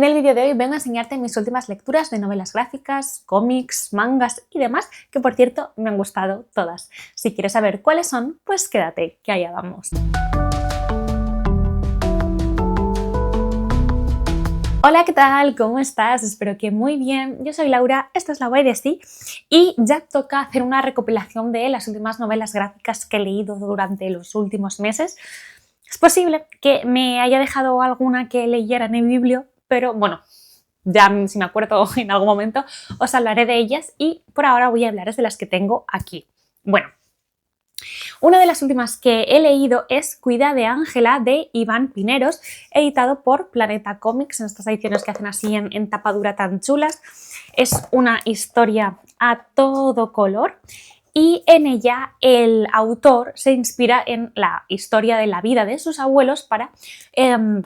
En el vídeo de hoy vengo a enseñarte mis últimas lecturas de novelas gráficas, cómics, mangas y demás, que por cierto me han gustado todas. Si quieres saber cuáles son, pues quédate, que allá vamos. Hola, ¿qué tal? ¿Cómo estás? Espero que muy bien. Yo soy Laura, esto es La Why de Sí y ya toca hacer una recopilación de las últimas novelas gráficas que he leído durante los últimos meses. Es posible que me haya dejado alguna que leyera en el biblio, pero bueno, ya si me acuerdo en algún momento os hablaré de ellas y por ahora voy a hablaros de las que tengo aquí. Bueno, una de las últimas que he leído es Cuida de Ángela de Iván Pineros, editado por Planeta Comics, en estas ediciones que hacen así en tapadura tan chulas. Es una historia a todo color y en ella el autor se inspira en la historia de la vida de sus abuelos para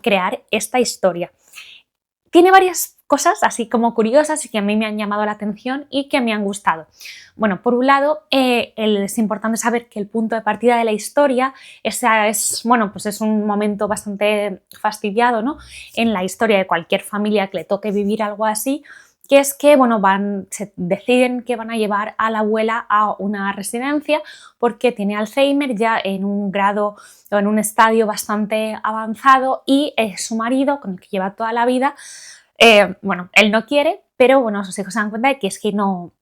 crear esta historia. Tiene varias cosas así como curiosas y que a mí me han llamado la atención y que me han gustado. Bueno, por un lado, es importante saber que el punto de partida de la historia es un momento bastante fastidiado, ¿no?, en la historia de cualquier familia que le toque vivir algo así, que es que se deciden que van a llevar a la abuela a una residencia porque tiene Alzheimer ya en un grado o en un estadio bastante avanzado y su marido, con el que lleva toda la vida, él no quiere, pero bueno, sus hijos se dan cuenta de que es que no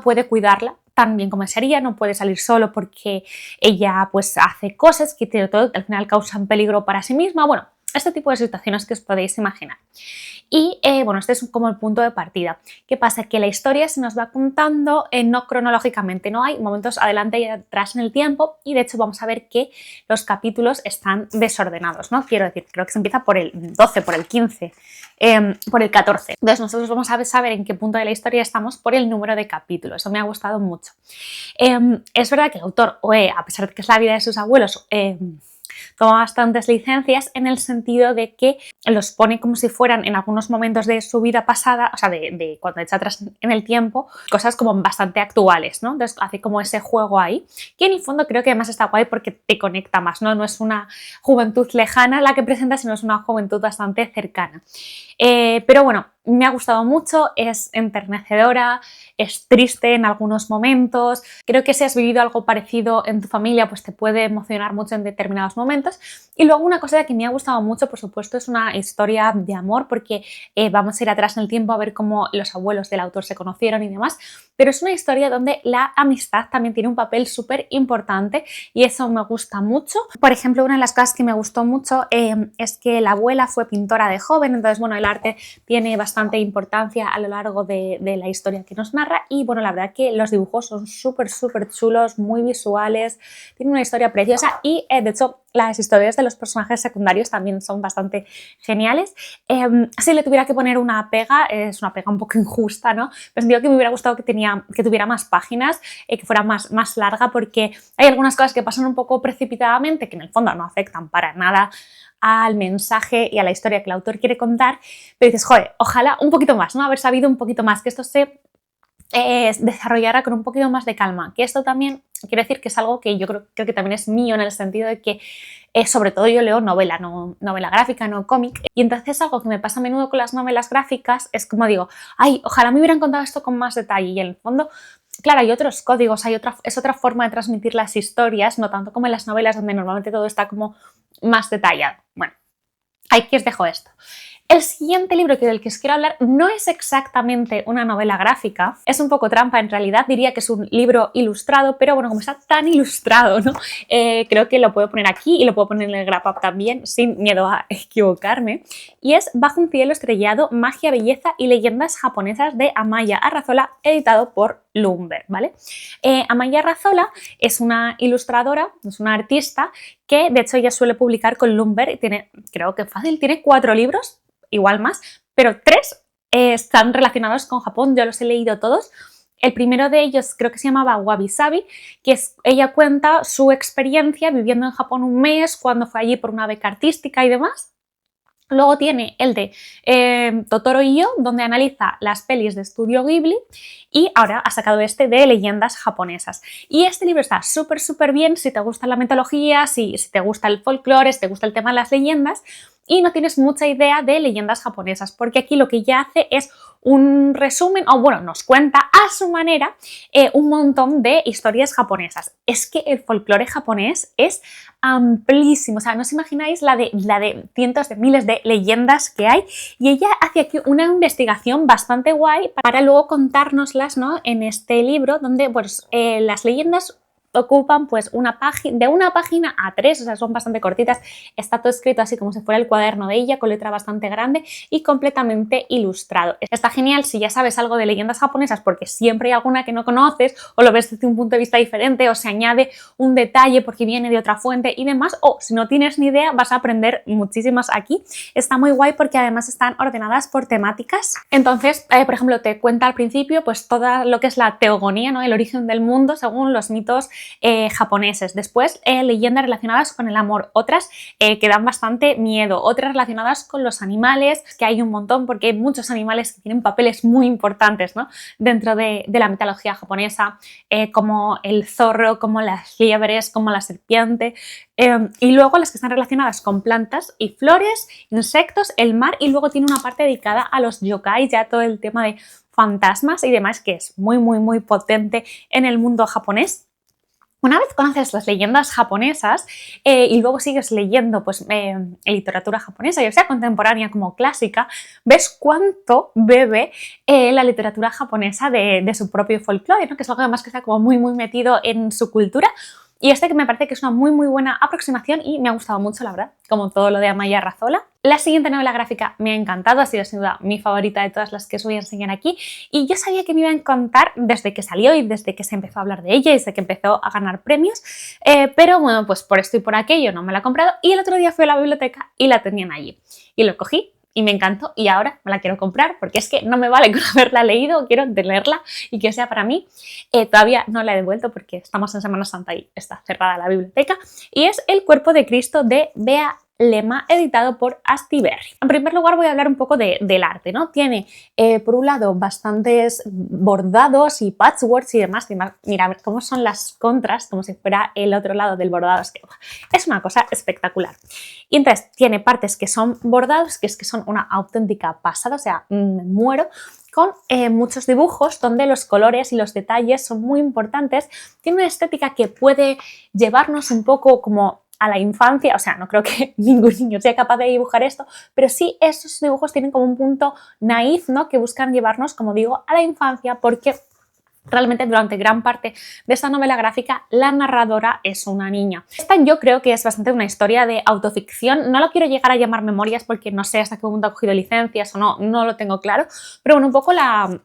puede cuidarla tan bien como sería, no puede salir solo porque ella pues hace cosas que al final causan peligro para sí misma. Bueno, este tipo de situaciones que os podéis imaginar. Y este es como el punto de partida. ¿Qué pasa? Que la historia se nos va contando no cronológicamente, no hay momentos adelante y atrás en el tiempo y de hecho vamos a ver que los capítulos están desordenados, ¿no? Quiero decir, creo que se empieza por el 12, por el 15, por el 14. Entonces nosotros vamos a saber en qué punto de la historia estamos por el número de capítulos. Eso me ha gustado mucho. Es verdad que el autor, a pesar de que es la vida de sus abuelos, toma bastantes licencias en el sentido de que los pone como si fueran en algunos momentos de su vida pasada, o sea, de cuando echa atrás en el tiempo, cosas como bastante actuales, ¿no? Entonces hace como ese juego ahí, que en el fondo creo que además está guay porque te conecta más, ¿no? No es una juventud lejana la que presenta, sino es una juventud bastante cercana. Pero bueno, me ha gustado mucho, es enternecedora, es triste en algunos momentos. Creo que si has vivido algo parecido en tu familia, pues te puede emocionar mucho en determinados momentos. Y luego una cosa que me ha gustado mucho, por supuesto, es una historia de amor, porque vamos a ir atrás en el tiempo a ver cómo los abuelos del autor se conocieron y demás, pero es una historia donde la amistad también tiene un papel súper importante y eso me gusta mucho. Por ejemplo, una de las cosas que me gustó mucho es que la abuela fue pintora de joven, entonces bueno, el arte tiene bastante importancia a lo largo de la historia que nos narra y bueno, la verdad que los dibujos son súper chulos, muy visuales, tienen una historia preciosa y de hecho las historias de los personajes secundarios también son bastante geniales. Si le tuviera que poner una pega, es una pega un poco injusta, ¿no? Pero digo que me hubiera gustado que tuviera más páginas, que fuera más larga, porque hay algunas cosas que pasan un poco precipitadamente, que en el fondo no afectan para nada al mensaje y a la historia que el autor quiere contar, pero dices, joder, ojalá un poquito más, ¿no? Haber sabido un poquito más, que esto se desarrollara con un poquito más de calma, que esto también quiero decir que es algo que yo creo que también es mío en el sentido de que sobre todo yo leo novela, no novela gráfica, no cómic, y entonces algo que me pasa a menudo con las novelas gráficas es como digo, ay, ojalá me hubieran contado esto con más detalle y en el fondo, claro, hay otros códigos, es otra forma de transmitir las historias, no tanto como en las novelas donde normalmente todo está como más detallado. Bueno, aquí os dejo esto. El siguiente libro del que os quiero hablar no es exactamente una novela gráfica, es un poco trampa en realidad, diría que es un libro ilustrado, pero bueno, como está tan ilustrado, ¿no? Creo que lo puedo poner aquí y lo puedo poner en el wrap-up también, sin miedo a equivocarme, y es Bajo un cielo estrellado, magia, belleza y leyendas japonesas de Amaya Arrazola, editado por Lumber, ¿vale? Amaya Arrazola es una ilustradora, es una artista que de hecho ella suele publicar con Lumber y tiene, creo que fácil, tiene 4 libros, igual más, pero 3 están relacionados con Japón, yo los he leído todos. El primero de ellos creo que se llamaba Wabi Sabi, que ella cuenta su experiencia viviendo en Japón un mes, cuando fue allí por una beca artística y demás. Luego tiene el de Totoro y yo, donde analiza las pelis de Estudio Ghibli, y ahora ha sacado este de leyendas japonesas. Y este libro está súper bien si te gusta la mitología, si te gusta el folclore, si te gusta el tema de las leyendas, y no tienes mucha idea de leyendas japonesas, porque aquí lo que ella hace es un resumen, o bueno, nos cuenta a su manera un montón de historias japonesas. Es que el folclore japonés es amplísimo, o sea, no os imagináis la de cientos de miles de leyendas que hay, y ella hace aquí una investigación bastante guay para luego contárnoslas, ¿no?, en este libro, donde pues, las leyendas ocupan pues de una página a 3, o sea, son bastante cortitas. Está todo escrito así como si fuera el cuaderno de ella, con letra bastante grande y completamente ilustrado. Está genial si ya sabes algo de leyendas japonesas, porque siempre hay alguna que no conoces o lo ves desde un punto de vista diferente, o se añade un detalle porque viene de otra fuente y demás, o si no tienes ni idea vas a aprender muchísimas aquí. Está muy guay porque además están ordenadas por temáticas. Entonces, por ejemplo, te cuenta al principio pues todo lo que es la teogonía, ¿no?, el origen del mundo según los mitos japoneses. Después, leyendas relacionadas con el amor, otras que dan bastante miedo, otras relacionadas con los animales, que hay un montón porque hay muchos animales que tienen papeles muy importantes, ¿no?, dentro de la mitología japonesa, como el zorro, como las liebres, como la serpiente, y luego las que están relacionadas con plantas y flores, insectos, el mar, y luego tiene una parte dedicada a los yokai, ya todo el tema de fantasmas y demás, que es muy potente en el mundo japonés. Una vez conoces las leyendas japonesas y luego sigues leyendo pues, literatura japonesa, ya sea contemporánea como clásica, ves cuánto bebe la literatura japonesa de su propio folclore, ¿no?, que es algo además que está como muy metido en su cultura. Y este que me parece que es una muy buena aproximación y me ha gustado mucho, la verdad, como todo lo de Amaya Arrazola. La siguiente novela gráfica me ha encantado, ha sido sin duda mi favorita de todas las que os voy a enseñar aquí, y yo sabía que me iba a encantar desde que salió y desde que se empezó a hablar de ella y desde que empezó a ganar premios, pero bueno, pues por esto y por aquello no me la he comprado, y el otro día fui a la biblioteca y la tenían allí y lo cogí y me encantó, y ahora me la quiero comprar porque es que no me vale con haberla leído, quiero tenerla y que sea para mí. Todavía no la he devuelto porque estamos en Semana Santa y está cerrada la biblioteca, y es El cuerpo de Cristo de Bea Lema, editado por Astiberri. En primer lugar voy a hablar un poco del arte, ¿no? Tiene por un lado bastantes bordados y patchworks y demás. Mira cómo son las contras, como si fuera el otro lado del bordado. Es una cosa espectacular. Y entonces tiene partes que son bordados, que son una auténtica pasada, o sea, me muero, con muchos dibujos donde los colores y los detalles son muy importantes. Tiene una estética que puede llevarnos un poco como a la infancia, o sea, no creo que ningún niño sea capaz de dibujar esto, pero sí esos dibujos tienen como un punto naif, ¿no?, que buscan llevarnos, como digo, a la infancia, porque realmente durante gran parte de esta novela gráfica la narradora es una niña. Esta yo creo que es bastante una historia de autoficción, no lo quiero llegar a llamar memorias porque no sé hasta qué punto ha cogido licencias o no lo tengo claro, pero bueno, un poco la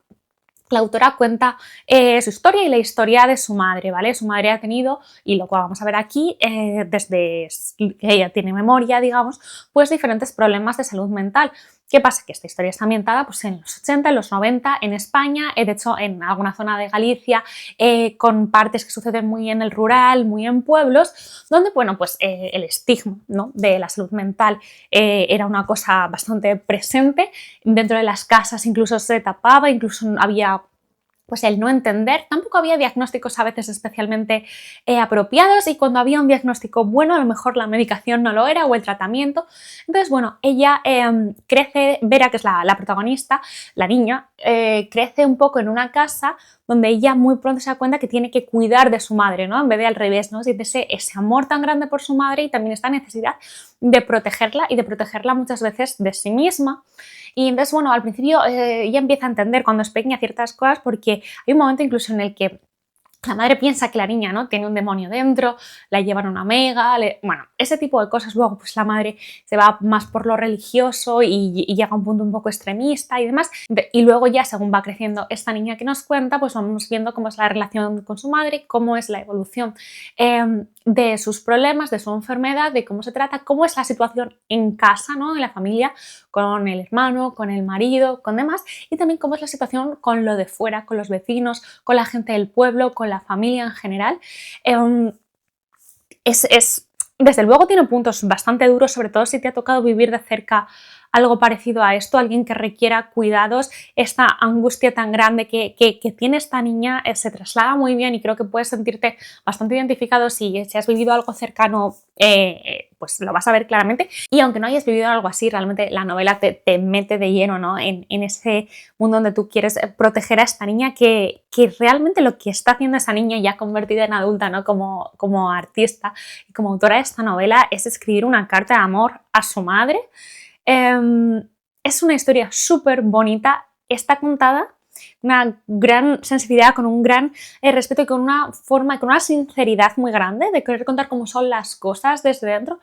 autora cuenta su historia y la historia de su madre, ¿vale? Su madre ha tenido, y lo cual vamos a ver aquí, desde que ella tiene memoria, digamos, pues diferentes problemas de salud mental. ¿Qué pasa? Que esta historia está ambientada pues, en los 80, en los 90, en España, de hecho en alguna zona de Galicia, con partes que suceden muy en el rural, muy en pueblos, donde bueno, pues, el estigma, ¿no?, de la salud mental era una cosa bastante presente. Dentro de las casas incluso se tapaba, incluso había pues el no entender, tampoco había diagnósticos a veces especialmente apropiados, y cuando había un diagnóstico bueno a lo mejor la medicación no lo era o el tratamiento. Entonces bueno, ella crece, Vera, que es la protagonista, la niña, crece un poco en una casa donde ella muy pronto se da cuenta que tiene que cuidar de su madre, ¿no?, en vez de al revés, ¿no?, siente ese amor tan grande por su madre y también esta necesidad de protegerla, y de protegerla muchas veces de sí misma. Y entonces, bueno, al principio ella empieza a entender cuando es pequeña ciertas cosas, porque hay un momento incluso en el que la madre piensa que la niña, ¿no?, tiene un demonio dentro, la llevan a una mega, bueno, ese tipo de cosas. Luego pues la madre se va más por lo religioso y llega a un punto un poco extremista y demás. Y luego ya según va creciendo esta niña que nos cuenta, pues vamos viendo cómo es la relación con su madre, cómo es la evolución de sus problemas, de su enfermedad, de cómo se trata, cómo es la situación en casa, ¿no?, en la familia, con el hermano, con el marido, con demás, y también cómo es la situación con lo de fuera, con los vecinos, con la gente del pueblo, con la familia en general. Desde luego tiene puntos bastante duros, sobre todo si te ha tocado vivir de cerca algo parecido a esto, alguien que requiera cuidados, esta angustia tan grande que tiene esta niña se traslada muy bien y creo que puedes sentirte bastante identificado si has vivido algo cercano, pues lo vas a ver claramente. Y aunque no hayas vivido algo así, realmente la novela te mete de lleno, ¿no? en ese mundo donde tú quieres proteger a esta niña que realmente lo que está haciendo esa niña ya convertida en adulta, ¿no? como artista y como autora de esta novela es escribir una carta de amor a su madre. Es una historia súper bonita, está contada con una gran sensibilidad, con un gran respeto y con una forma, con una sinceridad muy grande de querer contar cómo son las cosas desde dentro.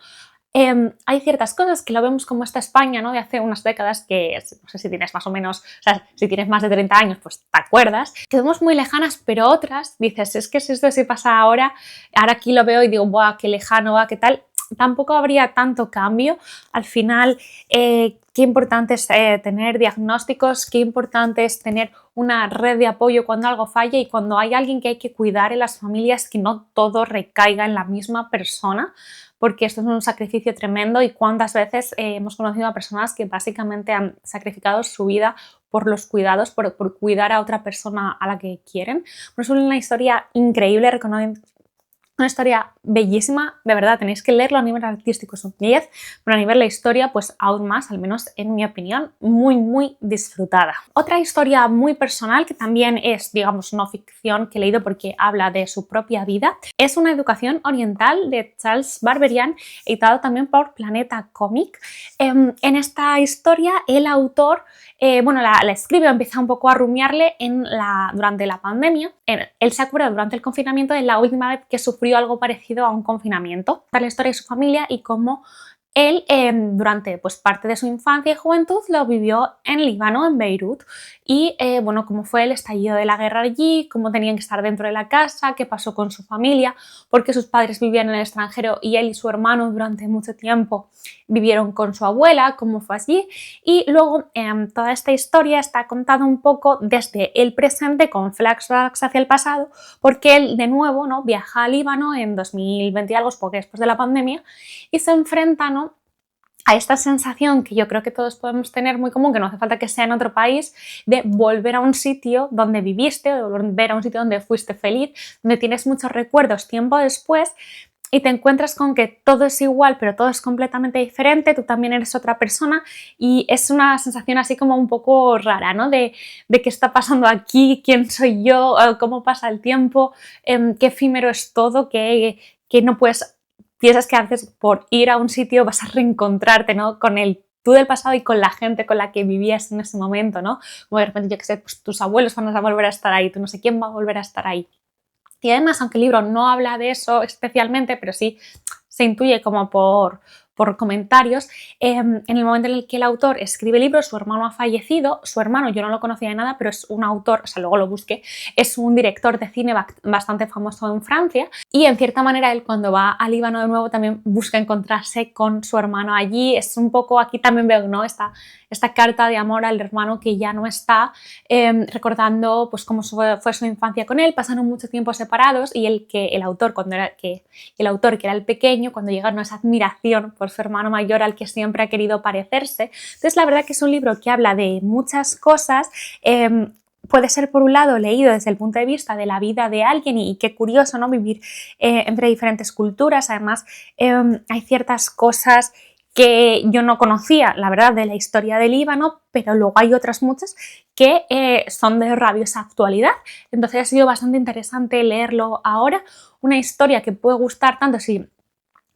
Hay ciertas cosas que lo vemos como esta España, ¿no? De hace unas décadas que, no sé si tienes más o menos, o sea, si tienes más de 30 años, pues te acuerdas, que vemos muy lejanas, pero otras dices, es que si esto se pasa ahora aquí lo veo y digo, ¡buah, qué lejano, qué tal! Tampoco habría tanto cambio. Al final, qué importante es tener diagnósticos, qué importante es tener una red de apoyo cuando algo falla y cuando hay alguien que hay que cuidar en las familias, que no todo recaiga en la misma persona, porque esto es un sacrificio tremendo y cuántas veces hemos conocido a personas que básicamente han sacrificado su vida por los cuidados, por cuidar a otra persona a la que quieren. Por eso es una historia increíble, una historia bellísima, de verdad, tenéis que leerlo. A nivel artístico es un 10, pero a nivel de la historia, pues aún más, al menos en mi opinión, muy, muy disfrutada. Otra historia muy personal, que también es, digamos, no ficción, que he leído porque habla de su propia vida, es Una educación oriental de Charles Barberian, editado también por Planeta Cómic. En esta historia, el autor la escribe, empieza un poco a rumiarle durante la pandemia. Él se acuerda durante el confinamiento de la última vez que sufrió algo parecido a un confinamiento. La historia de su familia y cómo él durante parte de su infancia y juventud lo vivió en Líbano, en Beirut, y cómo fue el estallido de la guerra allí, cómo tenían que estar dentro de la casa, qué pasó con su familia, porque sus padres vivían en el extranjero y él y su hermano durante mucho tiempo vivieron con su abuela, cómo fue allí, y luego toda esta historia está contada un poco desde el presente con flashbacks hacia el pasado, porque él de nuevo, ¿no?, viaja a Líbano en 2020 y algo, porque después de la pandemia, y se enfrenta, ¿no?, a esta sensación que yo creo que todos podemos tener muy común, que no hace falta que sea en otro país, de volver a un sitio donde viviste, de volver a un sitio donde fuiste feliz, donde tienes muchos recuerdos tiempo después y te encuentras con que todo es igual pero todo es completamente diferente, tú también eres otra persona y es una sensación así como un poco rara, ¿no? De qué está pasando aquí, quién soy yo, cómo pasa el tiempo, qué efímero es todo, que no puedes... Piensas que a veces por ir a un sitio vas a reencontrarte, ¿no?, con el tú del pasado y con la gente con la que vivías en ese momento, ¿no? Como de repente, yo qué sé, pues tus abuelos van a volver a estar ahí, tú no sé quién va a volver a estar ahí. Y además, aunque el libro no habla de eso especialmente, pero sí se intuye como por comentarios, en el momento en el que el autor escribe el libro, su hermano ha fallecido. Su hermano, yo no lo conocía de nada, pero es un autor, o sea, luego lo busqué, es un director de cine bastante famoso en Francia y en cierta manera él cuando va a Líbano de nuevo también busca encontrarse con su hermano allí. Es un poco, aquí también veo, ¿no?, esta carta de amor al hermano que ya no está, recordando pues cómo fue su infancia con él, pasaron mucho tiempo separados y el autor, que era el pequeño, cuando llega, ¿no?, esa admiración por su hermano mayor al que siempre ha querido parecerse. Entonces la verdad que es un libro que habla de muchas cosas. Puede ser por un lado leído desde el punto de vista de la vida de alguien y qué curioso, ¿no?, vivir entre diferentes culturas. Además hay ciertas cosas que yo no conocía, la verdad, de la historia del Líbano, pero luego hay otras muchas que son de rabiosa actualidad. Entonces ha sido bastante interesante leerlo ahora. Una historia que puede gustar tanto si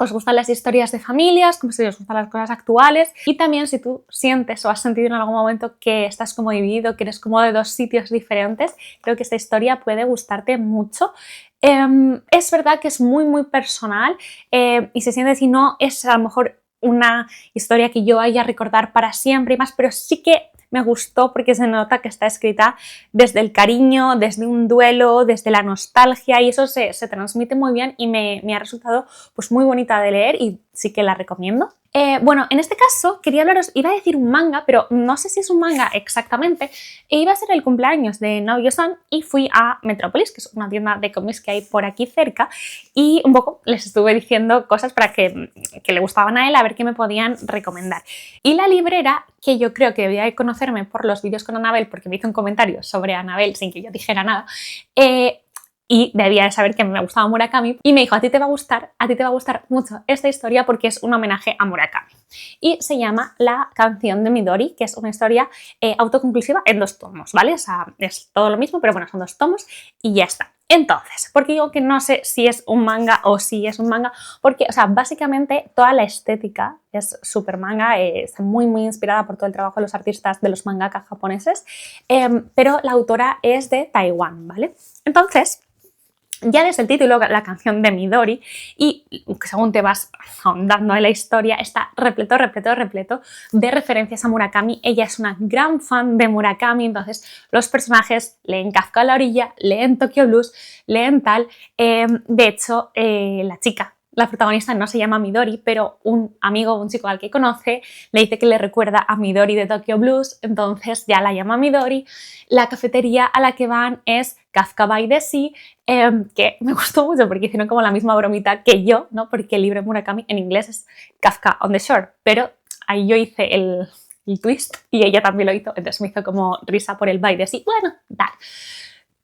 os gustan las historias de familias, como si os gustan las cosas actuales, y también si tú sientes o has sentido en algún momento que estás como dividido, que eres como de dos sitios diferentes, creo que esta historia puede gustarte mucho. Es verdad que es muy muy personal y se siente, si no es a lo mejor una historia que yo vaya a recordar para siempre y más, pero sí que me gustó porque se nota que está escrita desde el cariño, desde un duelo, desde la nostalgia, y eso se transmite muy bien y me ha resultado pues muy bonita de leer y sí que la recomiendo. Bueno, en este caso quería hablaros, iba a decir un manga, pero no sé si es un manga exactamente. Iba a ser el cumpleaños de Naoyo-san y fui a Metrópolis, que es una tienda de cómics que hay por aquí cerca, y un poco les estuve diciendo cosas para que le gustaban a él, a ver qué me podían recomendar. Y la librera, que yo creo que debía de conocerme por los vídeos con Anabel, porque me hizo un comentario sobre Anabel sin que yo dijera nada, y debía de saber que me gustaba Murakami, y me dijo, a ti te va a gustar mucho esta historia porque es un homenaje a Murakami. Y se llama La canción de Midori, que es una historia autoconclusiva en 2 tomos, ¿vale? O sea, es todo lo mismo, pero bueno, son 2 tomos y ya está. Entonces, ¿por qué digo que no sé si es un manga o si es un manga? Porque, o sea, básicamente toda la estética es súper manga, está muy inspirada por todo el trabajo de los artistas, de los mangakas japoneses, pero la autora es de Taiwán, ¿vale? Entonces, ya desde el título, la canción de Midori, y según te vas ahondando en la historia, está repleto de referencias a Murakami. Ella es una gran fan de Murakami, entonces los personajes leen Kafka a la orilla, leen Tokyo Blues, leen tal. De hecho, la chica, la protagonista, no se llama Midori, pero un amigo, un chico al que conoce, le dice que le recuerda a Midori de Tokyo Blues, entonces ya la llama Midori. La cafetería a la que van es Kafka by the Sea, que me gustó mucho porque hicieron como la misma bromita que yo, ¿no? Porque el libro de Murakami en inglés es Kafka on the Shore, pero ahí yo hice el twist y ella también lo hizo, entonces me hizo como risa por el by the Sea. Bueno, tal.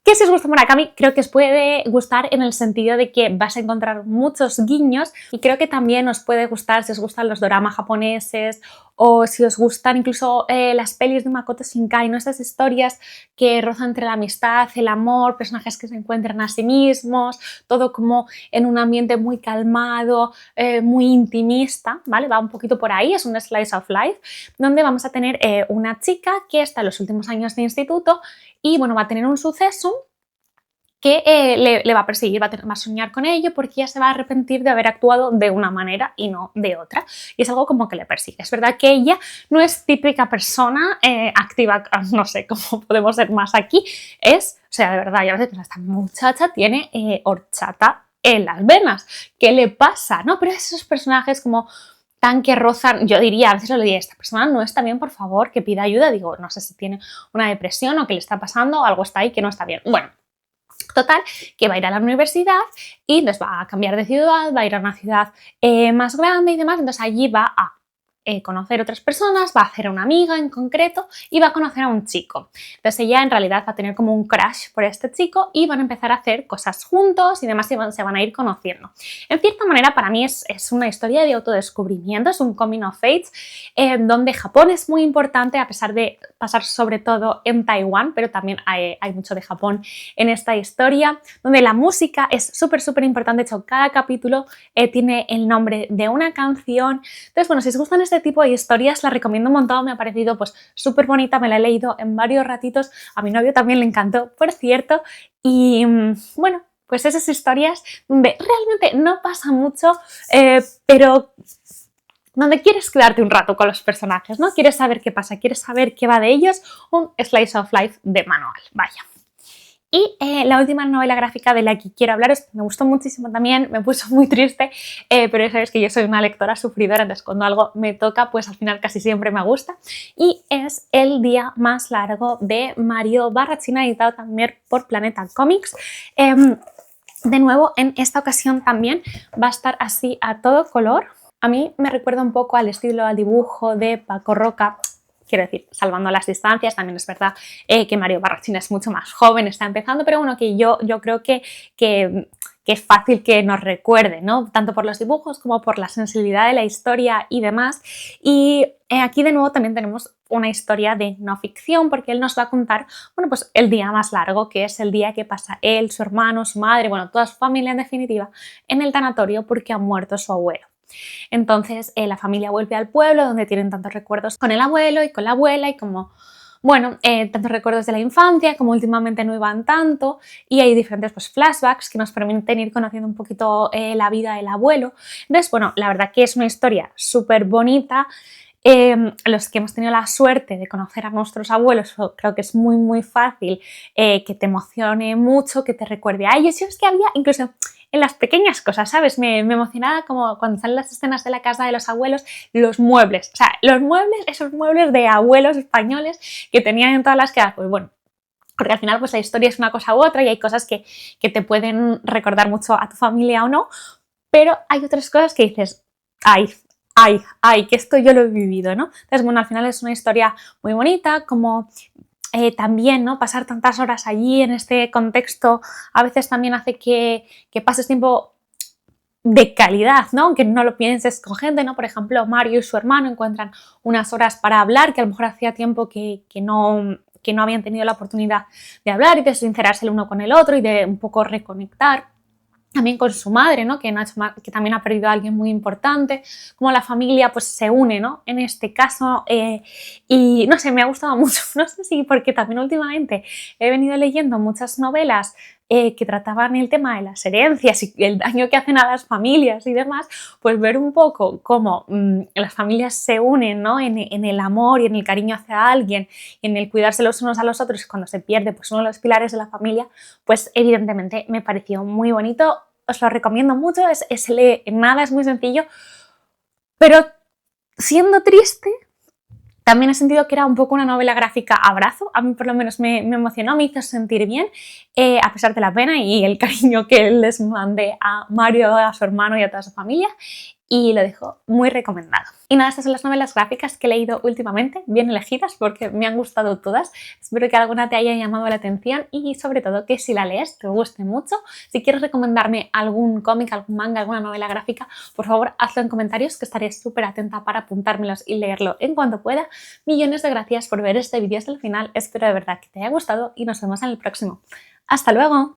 Que si os gusta Murakami, creo que os puede gustar en el sentido de que vas a encontrar muchos guiños, y creo que también os puede gustar si os gustan los doramas japoneses o si os gustan incluso las pelis de Makoto Shinkai, ¿no? Estas historias que rozan entre la amistad, el amor, personajes que se encuentran a sí mismos, todo como en un ambiente muy calmado, muy intimista, ¿vale? Va un poquito por ahí, es un slice of life, donde vamos a tener una chica que está en los últimos años de instituto y, bueno, va a tener un suceso que le va a perseguir, va a soñar con ello porque ella se va a arrepentir de haber actuado de una manera y no de otra. Y es algo como que le persigue. Es verdad que ella no es típica persona activa, no sé cómo podemos ser más aquí. Es, o sea, de verdad, ya ves, esta muchacha tiene horchata en las venas. ¿Qué le pasa? ¿No? Pero esos personajes como tan que rozan, yo diría, a veces le diría, esta persona no está bien, por favor, que pida ayuda. Digo, no sé si tiene una depresión o qué le está pasando o algo está ahí que no está bien. Bueno, total, que va a ir a la universidad y entonces va a cambiar de ciudad, va a ir a una ciudad más grande y demás, entonces allí va a conocer otras personas, va a hacer una amiga en concreto y va a conocer a un chico. Entonces ella en realidad va a tener como un crush por este chico y van a empezar a hacer cosas juntos y demás, y se van a ir conociendo. En cierta manera para mí es una historia de autodescubrimiento, es un coming of age, donde Japón es muy importante a pesar de pasar sobre todo en Taiwán, pero también hay mucho de Japón en esta historia, donde la música es súper importante. De hecho, cada capítulo tiene el nombre de una canción. Entonces, bueno, si os gustan este tipo de historias, la recomiendo un montón, me ha parecido pues súper bonita, me la he leído en varios ratitos, a mi novio también le encantó, por cierto, y bueno, pues esas historias donde realmente no pasa mucho, pero donde quieres quedarte un rato con los personajes, ¿no? Quieres saber qué pasa, quieres saber qué va de ellos, un slice of life de manual, vaya. Y la última novela gráfica de la que quiero hablaros, me gustó muchísimo también, me puso muy triste, pero ya sabéis que yo soy una lectora sufridora, entonces cuando algo me toca, pues al final casi siempre me gusta, y es El día más largo de Mario Barrachina, editado también por Planeta Comics. De nuevo, en esta ocasión también va a estar así a todo color. A mí me recuerda un poco al estilo, al dibujo de Paco Roca. Quiero decir, salvando las distancias, también es verdad que Mario Barrachina es mucho más joven, está empezando, pero bueno, que yo creo que es fácil que nos recuerde, ¿no? Tanto por los dibujos como por la sensibilidad de la historia y demás. Y aquí de nuevo también tenemos una historia de no ficción, porque él nos va a contar, bueno, pues el día más largo, que es el día que pasa él, su hermano, su madre, bueno, toda su familia en definitiva, en el tanatorio porque ha muerto su abuelo. Entonces la familia vuelve al pueblo donde tienen tantos recuerdos con el abuelo y con la abuela y como, bueno, tantos recuerdos de la infancia como últimamente no iban tanto, y hay diferentes pues, flashbacks que nos permiten ir conociendo un poquito la vida del abuelo. Entonces, bueno, la verdad que es una historia súper bonita. Los que hemos tenido la suerte de conocer a nuestros abuelos, creo que es muy fácil que te emocione mucho, que te recuerde a ellos. Y es que había incluso en las pequeñas cosas, ¿sabes? Me emocionaba como cuando salen las escenas de la casa de los abuelos, los muebles, o sea, los muebles, esos muebles de abuelos españoles que tenían en todas las casas, pues bueno, porque al final pues la historia es una cosa u otra y hay cosas que te pueden recordar mucho a tu familia o no, pero hay otras cosas que dices, ay, que esto yo lo he vivido, ¿no? Entonces, bueno, al final es una historia muy bonita, como también, ¿no? Pasar tantas horas allí en este contexto a veces también hace que pases tiempo de calidad, ¿no? Aunque no lo pienses con gente, ¿no? Por ejemplo, Mario y su hermano encuentran unas horas para hablar, que a lo mejor hacía tiempo que no habían tenido la oportunidad de hablar y de sincerarse el uno con el otro y de un poco reconectar. También con su madre, ¿no? Que también ha perdido a alguien muy importante, como la familia pues se une, ¿no? En este caso, y no sé, me ha gustado mucho, no sé si porque también últimamente he venido leyendo muchas novelas que trataban el tema de las herencias y el daño que hacen a las familias y demás, pues ver un poco cómo las familias se unen, ¿no? En el amor y en el cariño hacia alguien y en el cuidarse los unos a los otros cuando se pierde pues uno de los pilares de la familia, pues evidentemente me pareció muy bonito. Os lo recomiendo mucho, nada, es muy sencillo, pero siendo triste, también he sentido que era un poco una novela gráfica abrazo, a mí por lo menos me emocionó, me hizo sentir bien, a pesar de la pena y el cariño que les mandé a Mario, a su hermano y a toda su familia, y lo dejo muy recomendado. Y nada, estas son las novelas gráficas que he leído últimamente, bien elegidas porque me han gustado todas. Espero que alguna te haya llamado la atención y sobre todo que si la lees te guste mucho. Si quieres recomendarme algún cómic, algún manga, alguna novela gráfica, por favor hazlo en comentarios que estaré súper atenta para apuntármelos y leerlo en cuanto pueda. Millones de gracias por ver este vídeo hasta el final, espero de verdad que te haya gustado y nos vemos en el próximo. ¡Hasta luego!